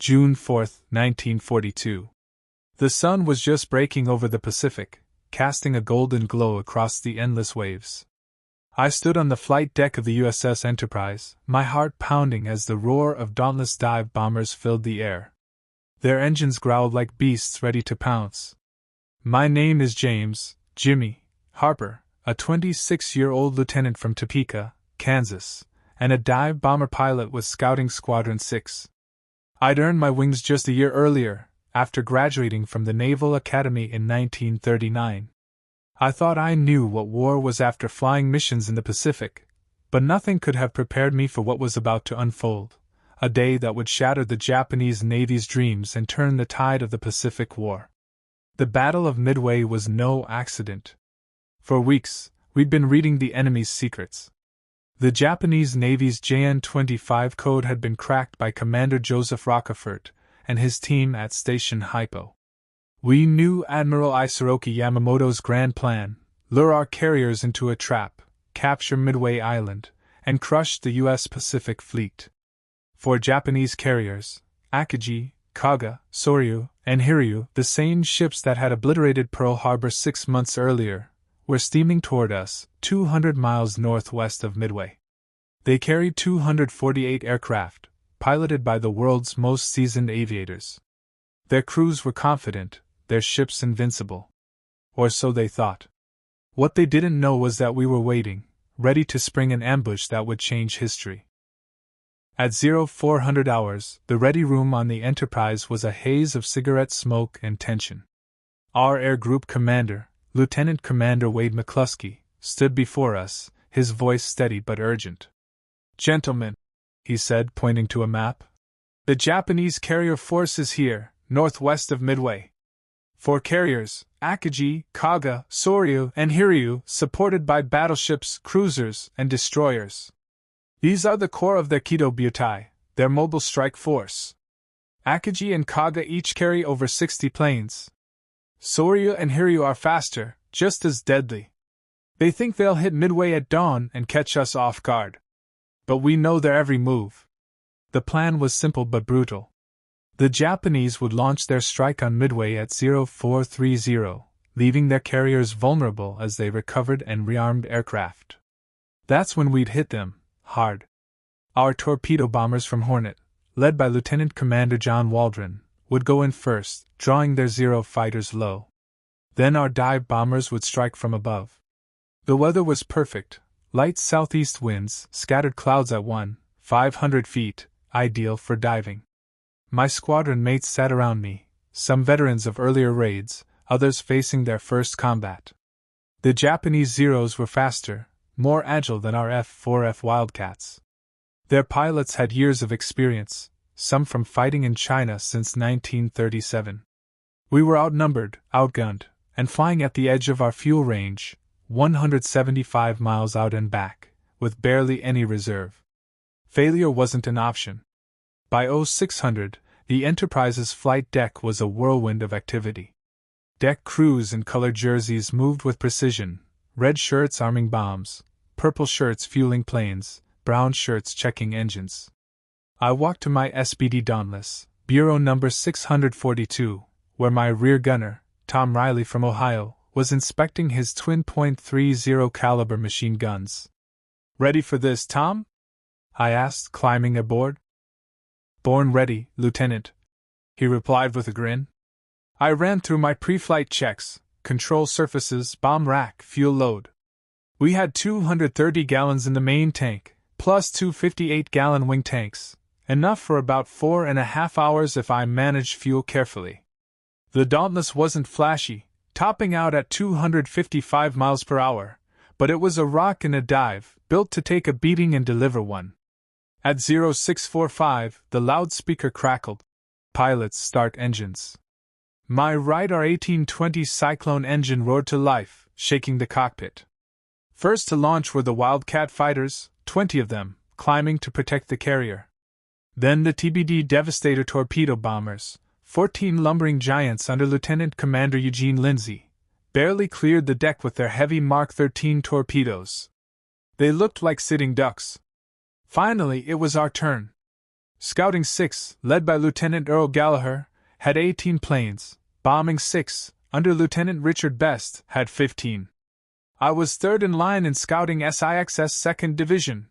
June 4, 1942. The sun was just breaking over the Pacific, casting a golden glow across the endless waves. I stood on the flight deck of the USS Enterprise, my heart pounding as the roar of dauntless dive bombers filled the air. Their engines growled like beasts ready to pounce. My name is James, Jimmy, Harper, a 26-year-old lieutenant from Topeka, Kansas, and a dive bomber pilot with Scouting Squadron 6. I'd earned my wings just a year earlier, after graduating from the Naval Academy in 1939. I thought I knew what war was after flying missions in the Pacific, but nothing could have prepared me for what was about to unfold, a day that would shatter the Japanese Navy's dreams and turn the tide of the Pacific War. The Battle of Midway was no accident. For weeks, we'd been reading the enemy's secrets. The Japanese Navy's JN-25 code had been cracked by Commander Joseph Rockefort and his team at Station Hypo. We knew Admiral Isoroki Yamamoto's grand plan: lure our carriers into a trap, capture Midway Island, and crush the U.S. Pacific Fleet. For Japanese carriers, Akagi, Kaga, Soryu, and Hiryu, the same ships that had obliterated Pearl Harbor 6 months earlier, were steaming toward us, 200 miles northwest of Midway. They carried 248 aircraft, piloted by the world's most seasoned aviators. Their crews were confident, their ships invincible. Or so they thought. What they didn't know was that we were waiting, ready to spring an ambush that would change history. At 0400 hours, the ready room on the Enterprise was a haze of cigarette smoke and tension. Our Air Group Commander, Lieutenant Commander Wade McCluskey, stood before us, his voice steady but urgent. "Gentlemen," he said, pointing to a map, "the Japanese carrier force is here, northwest of Midway. 4 carriers, Akagi, Kaga, Soryu, and Hiryu, supported by battleships, cruisers, and destroyers. These are the core of their Kido Butai, their mobile strike force. Akagi and Kaga each carry over 60 planes. Soryu and Hiryu are faster, just as deadly. They think they'll hit Midway at dawn and catch us off guard. But we know their every move." The plan was simple but brutal. The Japanese would launch their strike on Midway at 0430, leaving their carriers vulnerable as they recovered and rearmed aircraft. That's when we'd hit them, hard. Our torpedo bombers from Hornet, led by Lieutenant Commander John Waldron, would go in first, drawing their Zero fighters low. Then our dive bombers would strike from above. The weather was perfect, light southeast winds, scattered clouds at 500 feet, ideal for diving. My squadron mates sat around me, some veterans of earlier raids, others facing their first combat. The Japanese Zeros were faster, more agile than our F-4F Wildcats. Their pilots had years of experience, some from fighting in China since 1937. We were outnumbered, outgunned, and flying at the edge of our fuel range, 175 miles out and back, with barely any reserve. Failure wasn't an option. By 0600, the Enterprise's flight deck was a whirlwind of activity. Deck crews in colored jerseys moved with precision, red shirts arming bombs, purple shirts fueling planes, brown shirts checking engines. I walked to my SBD Dauntless, Bureau number 642, where my rear gunner, Tom Riley from Ohio, was inspecting his twin .30 caliber machine guns. "Ready for this, Tom?" I asked, climbing aboard. "Born ready, Lieutenant," he replied with a grin. I ran through my pre-flight checks: control surfaces, bomb rack, fuel load. We had 230 gallons in the main tank, plus 2 58-gallon wing tanks, enough for about 4.5 hours if I managed fuel carefully. The Dauntless wasn't flashy, topping out at 255 miles per hour, but it was a rock in a dive, built to take a beating and deliver one. At 0645, the loudspeaker crackled. "Pilots, start engines." My Radar 1820 Cyclone engine roared to life, shaking the cockpit. First to launch were the Wildcat fighters, 20 of them, climbing to protect the carrier. Then the TBD Devastator torpedo bombers, 14 lumbering giants under Lieutenant Commander Eugene Lindsay, barely cleared the deck with their heavy Mark 13 torpedoes. They looked like sitting ducks. Finally, it was our turn. Scouting 6, led by Lieutenant Earl Gallagher, had 18 planes. Bombing 6, under Lieutenant Richard Best, had 15. I was third in line in Scouting SIX's 2nd Division.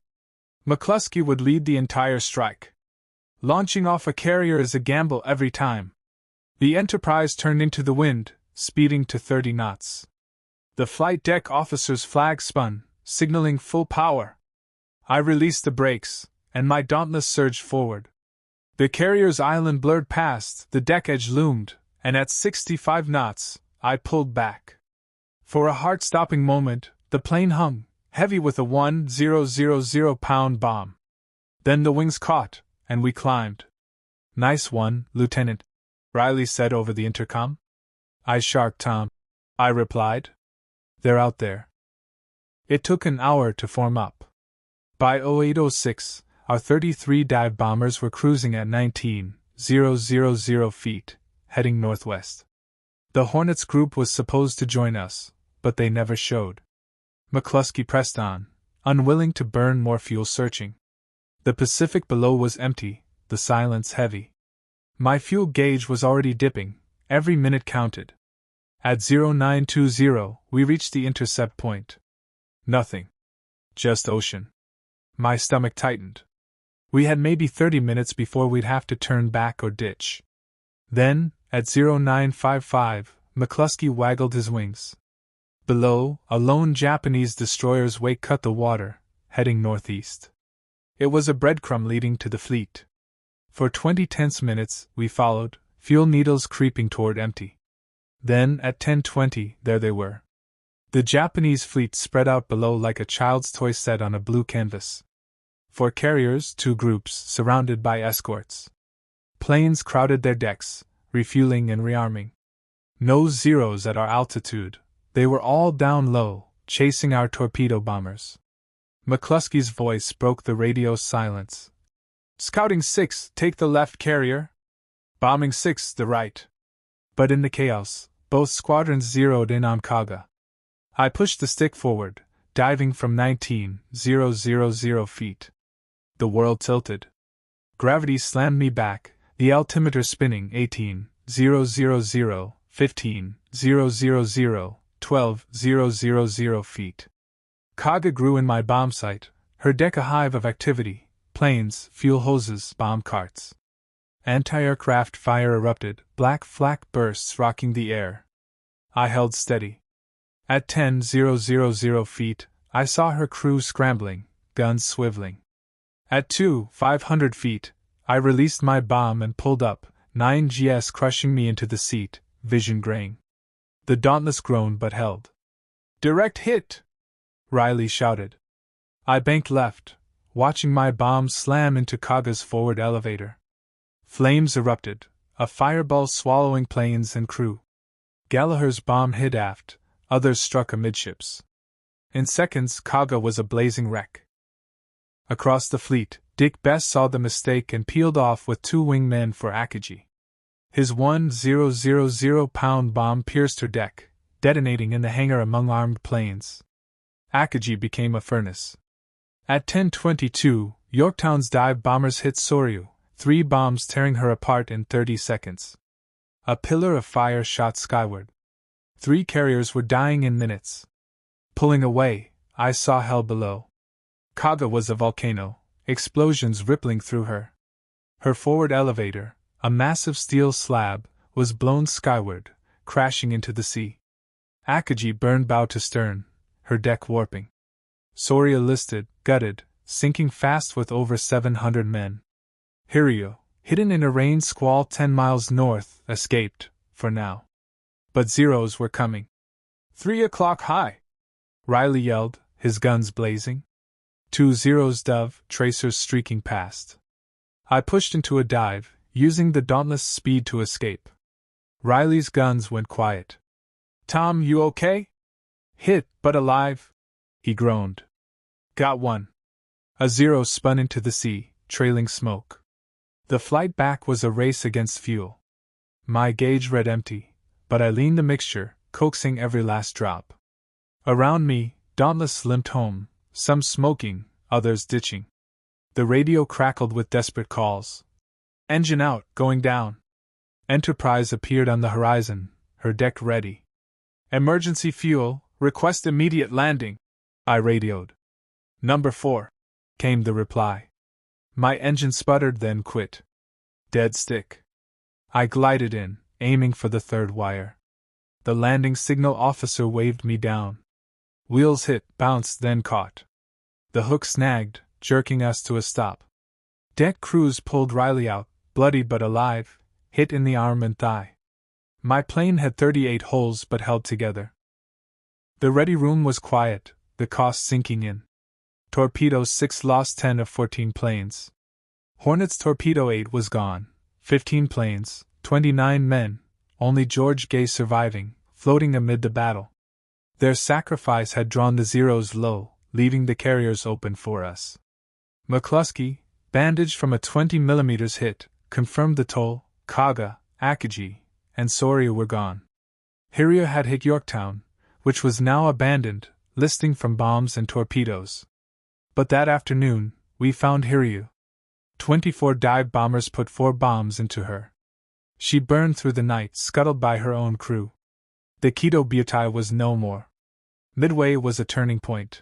McCluskey would lead the entire strike. Launching off a carrier is a gamble every time. The Enterprise turned into the wind, speeding to 30 knots. The flight deck officer's flag spun, signaling full power. I released the brakes, and my Dauntless surged forward. The carrier's island blurred past, the deck edge loomed, and at 65 knots, I pulled back. For a heart-stopping moment, the plane hung, heavy with a 1,000-pound bomb. Then the wings caught, and we climbed. "Nice one, Lieutenant," Riley said over the intercom. "I shark, Tom," I replied. "They're out there." It took an hour to form up. By 0806, our 33 dive bombers were cruising at 19,000 feet, heading northwest. The Hornets group was supposed to join us, but they never showed. McCluskey pressed on, unwilling to burn more fuel searching. The Pacific below was empty, the silence heavy. My fuel gauge was already dipping, every minute counted. At 0920, we reached the intercept point. Nothing. Just ocean. My stomach tightened. We had maybe 30 minutes before we'd have to turn back or ditch. Then, at 0955, McCluskey waggled his wings. Below, a lone Japanese destroyer's wake cut the water, heading northeast. It was a breadcrumb leading to the fleet. For 20 tense minutes, we followed, fuel needles creeping toward empty. Then, at 10:20, there they were. The Japanese fleet spread out below like a child's toy set on a blue canvas. 4 carriers, 2 groups, surrounded by escorts. Planes crowded their decks, refueling and rearming. No Zeros at our altitude, they were all down low, chasing our torpedo bombers. McCluskey's voice broke the radio silence. "Scouting 6, take the left carrier. Bombing 6, the right." But in the chaos, both squadrons zeroed in on Kaga. I pushed the stick forward, diving from 19,000 feet. The world tilted. Gravity slammed me back, the altimeter spinning 18,000, 15,000, 12,000 feet. Kaga grew in my bomb sight, her deck a hive of activity, planes, fuel hoses, bomb carts. Anti-aircraft fire erupted, black flak bursts rocking the air. I held steady. At 10,000 feet, I saw her crew scrambling, guns swiveling. At 2,500 feet, I released my bomb and pulled up, 9GS crushing me into the seat, vision graying. The Dauntless groaned but held. "Direct hit!" Riley shouted. I banked left, watching my bomb slam into Kaga's forward elevator. Flames erupted, a fireball swallowing planes and crew. Gallagher's bomb hit aft, others struck amidships. In seconds, Kaga was a blazing wreck. Across the fleet, Dick Best saw the mistake and peeled off with 2 wingmen for Akagi. His 1,000-pound bomb pierced her deck, detonating in the hangar among armed planes. Akagi became a furnace. At 10:22, Yorktown's dive bombers hit Soryu, 3 bombs tearing her apart in 30 seconds. A pillar of fire shot skyward. 3 carriers were dying in minutes. Pulling away, I saw hell below. Kaga was a volcano, explosions rippling through her. Her forward elevator, a massive steel slab, was blown skyward, crashing into the sea. Akagi burned bow to stern, her deck warping. Soryu listed, gutted, sinking fast with over 700 men. Hiryu, hidden in a rain squall 10 miles north, escaped, for now. But Zeros were coming. 3 o'clock high! Riley yelled, his guns blazing. 2 Zeros dove, tracers streaking past. I pushed into a dive, using the Dauntless' speed to escape. Riley's guns went quiet. "Tom, you okay?" "Hit, but alive," he groaned. "Got one." A Zero spun into the sea, trailing smoke. The flight back was a race against fuel. My gauge read empty, but I leaned the mixture, coaxing every last drop. Around me, Dauntless limped home, some smoking, others ditching. The radio crackled with desperate calls. Engine out, going down. Enterprise appeared on the horizon, her deck ready. Emergency fuel, request immediate landing, I radioed. Number 4, came the reply. My engine sputtered, then quit. Dead stick. I glided in, aiming for the third wire. The landing signal officer waved me down. Wheels hit, bounced, then caught. The hook snagged, jerking us to a stop. Deck crews pulled Riley out, bloody but alive, hit in the arm and thigh. My plane had 38 holes but held together. The ready room was quiet, the cost sinking in. Torpedoes 6 lost 10 of 14 planes. Hornet's torpedo 8 was gone, 15 planes, 29 men, only George Gay surviving, floating amid the battle. Their sacrifice had drawn the Zeros low, leaving the carriers open for us. McCluskey, bandaged from a 20mm hit, confirmed the toll. Kaga, Akagi, and Soria were gone. Hiryu had hit Yorktown, which was now abandoned, listing from bombs and torpedoes. But that afternoon, we found Hiryu. 24 dive bombers put 4 bombs into her. She burned through the night, scuttled by her own crew. The WWII was no more. Midway was a turning point.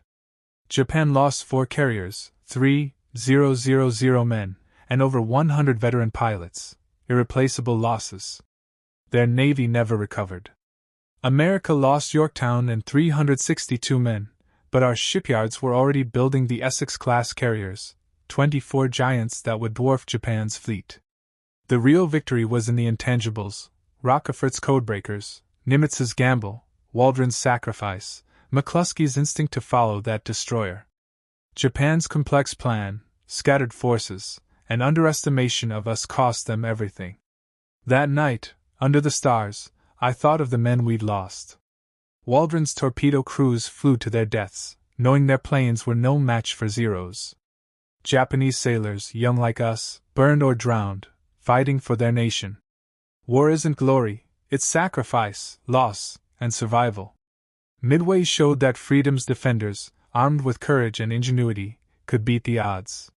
Japan lost 4 carriers, 3,000 men, and over 100 veteran pilots, irreplaceable losses. Their navy never recovered. America lost Yorktown and 362 men, but our shipyards were already building the Essex-class carriers, 24 giants that would dwarf Japan's fleet. The real victory was in the intangibles: Rockefeller's codebreakers, Nimitz's gamble, Waldron's sacrifice, McCluskey's instinct to follow that destroyer. Japan's complex plan, scattered forces, and underestimation of us cost them everything. That night, under the stars, I thought of the men we'd lost. Waldron's torpedo crews flew to their deaths, knowing their planes were no match for Zeros. Japanese sailors, young like us, burned or drowned, fighting for their nation. War isn't glory, it's sacrifice, loss, and survival. Midway showed that freedom's defenders, armed with courage and ingenuity, could beat the odds.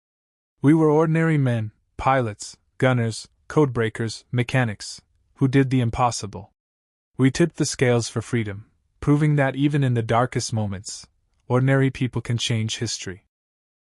We were ordinary men, pilots, gunners, codebreakers, mechanics, who did the impossible. We tipped the scales for freedom, proving that even in the darkest moments, ordinary people can change history.